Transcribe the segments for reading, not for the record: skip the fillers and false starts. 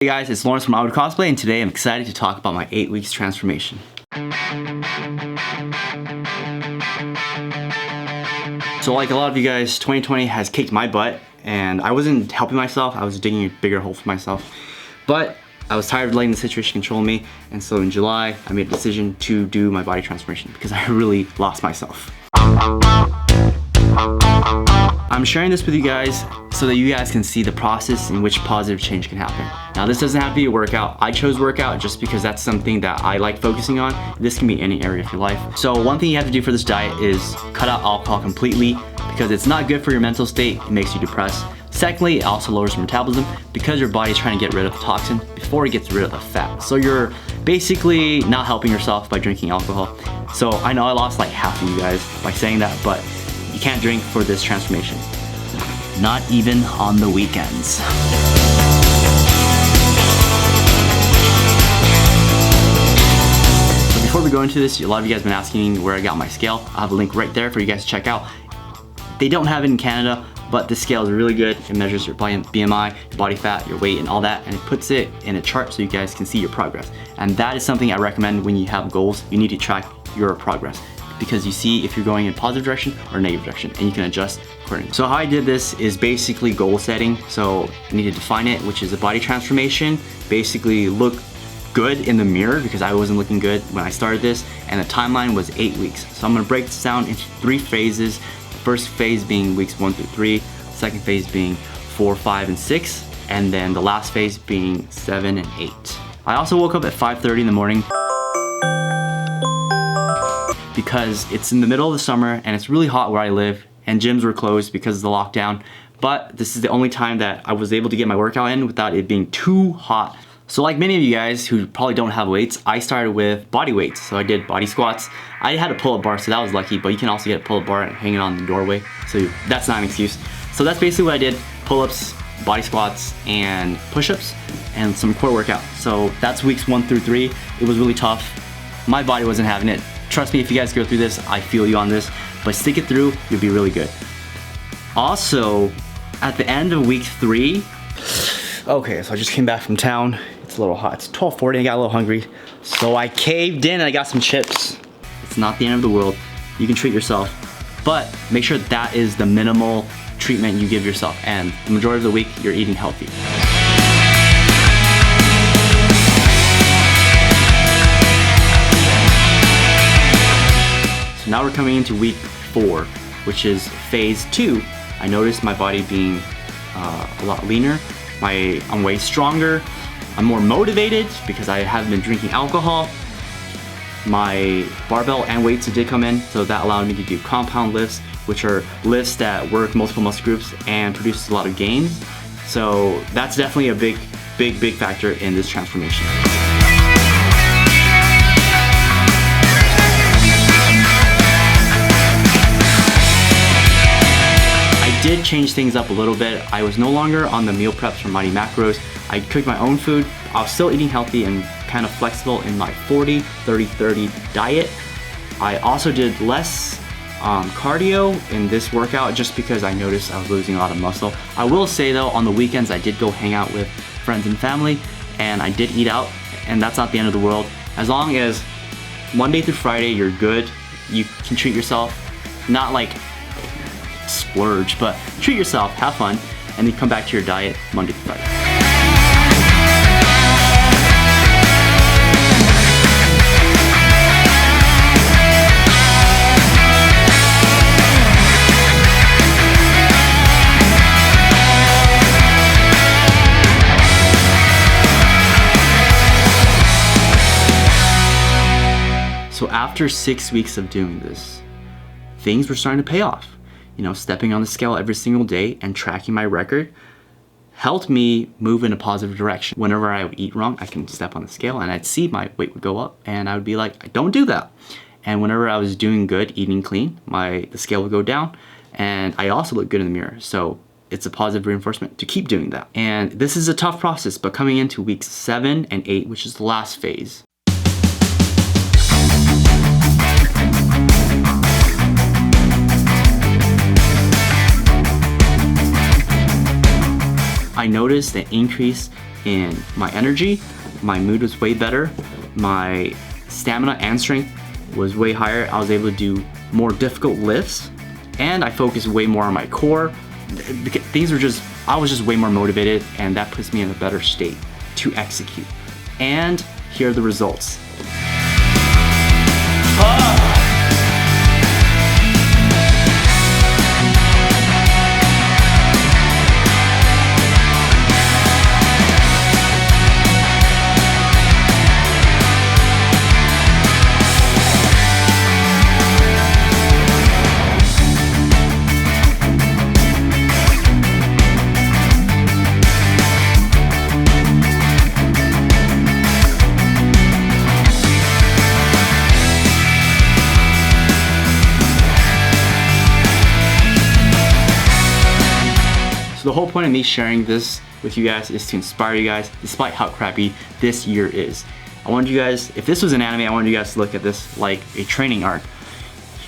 Hey guys, it's Lorentz from iWood Cosplay, and today I'm excited to talk about my 8 weeks transformation. So like a lot of you guys, 2020 has kicked my butt, and I wasn't helping myself. I was digging a bigger hole for myself. But I was tired of letting the situation control me, and so in July, I made a decision to do my body transformation because I really lost myself. I'm sharing this with you guys so that you guys can see the process in which positive change can happen. Now this doesn't have to be a workout. I chose workout just because that's something that I like focusing on. This can be any area of your life. So one thing you have to do for this diet is cut out alcohol completely because it's not good for your mental state. It makes you depressed. Secondly, it also lowers your metabolism because your body is trying to get rid of the toxin before it gets rid of the fat. So you're basically not helping yourself by drinking alcohol. So I know I lost like half of you guys by saying that, but you can't drink for this transformation. Not even on the weekends. So before we go into this, a lot of you guys have been asking where I got my scale. I have a link right there for you guys to check out. They don't have it in Canada, but this scale is really good. It measures your BMI, your body fat, your weight, and all that, and it puts it in a chart so you guys can see your progress. And that is something I recommend when you have goals. You need to track your progress, because you see if you're going in a positive direction or negative direction, and you can adjust accordingly. So how I did this is basically goal setting. So I need to define it, which is a body transformation. Basically look good in the mirror because I wasn't looking good when I started this, and the timeline was 8 weeks. So I'm gonna break this down into 3 phases. The first phase being weeks 1 through 3, second phase being 4, 5, and 6, and then the last phase being 7 and 8. I also woke up at 5:30 in the morning because it's in the middle of the summer and it's really hot where I live, and gyms were closed because of the lockdown. But this is the only time that I was able to get my workout in without it being too hot. So like many of you guys who probably don't have weights, I started with body weights. So I did body squats. I had a pull-up bar, so that was lucky, but you can also get a pull-up bar and hang it on the doorway. So that's not an excuse. So that's basically what I did: pull-ups, body squats, and push-ups, and some core workout. So that's weeks 1 through 3. It was really tough. My body wasn't having it. Trust me, if you guys go through this, I feel you on this, but stick it through, you'll be really good. Also, at the end of week 3, okay, so I just came back from town. It's a little hot. It's 12:40, I got a little hungry. So I caved in and I got some chips. It's not the end of the world. You can treat yourself, but make sure that is the minimal treatment you give yourself, and the majority of the week, you're eating healthy. Now we're coming into week 4, which is phase 2. I noticed my body being a lot leaner. I'm way stronger. I'm more motivated because I haven't been drinking alcohol. My barbell and weights did come in, so that allowed me to do compound lifts, which are lifts that work multiple muscle groups and produce a lot of gains. So that's definitely a big factor in this transformation. I did change things up a little bit. I was no longer on the meal preps from Mighty Macros. I cooked my own food. I was still eating healthy and kind of flexible in my 40-30-30 diet. I also did less cardio in this workout just because I noticed I was losing a lot of muscle. I will say though, on the weekends I did go hang out with friends and family, and I did eat out, and that's not the end of the world. As long as Monday through Friday you're good, you can treat yourself, not like splurge, but treat yourself, have fun, and then come back to your diet Monday through Friday. So after 6 weeks of doing this, things were starting to pay off. You know, stepping on the scale every single day and tracking my record helped me move in a positive direction. Whenever I would eat wrong, I can step on the scale and I'd see my weight would go up, and I would be like, don't do that. And whenever I was doing good, eating clean, the scale would go down, and I also look good in the mirror. So it's a positive reinforcement to keep doing that. And this is a tough process, but coming into weeks 7 and 8, which is the last phase, I noticed an increase in my energy, my mood was way better, my stamina and strength was way higher. I was able to do more difficult lifts, and I focused way more on my core. I was just way more motivated, and that puts me in a better state to execute. And here are the results. So the whole point of me sharing this with you guys is to inspire you guys, despite how crappy this year is. I wanted you guys, if this was an anime, I wanted you guys to look at this like a training arc.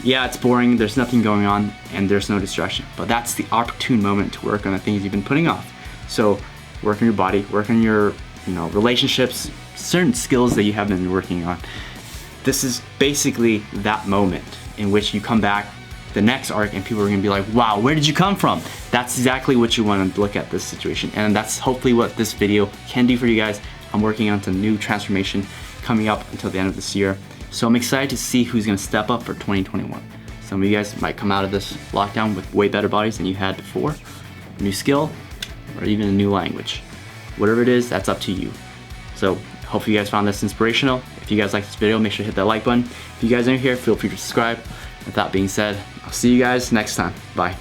Yeah, it's boring, there's nothing going on, and there's no distraction, but that's the opportune moment to work on the things you've been putting off. So work on your body, work on your relationships, certain skills that you have been working on. This is basically that moment in which you come back the next arc and people are gonna be like, wow, where did you come from? That's exactly what you want to look at this situation, and that's hopefully what this video can do for you guys. I'm working on some new transformation coming up until the end of this year, so I'm excited to see who's gonna step up for 2021. Some of you guys might come out of this lockdown with way better bodies than you had before, a new skill, or even a new language. Whatever it is, that's up to you. So hopefully you guys found this inspirational. If you guys like this video, make sure to hit that like button. If you guys are new here, feel free to subscribe. With that being said, I'll see you guys next time. Bye.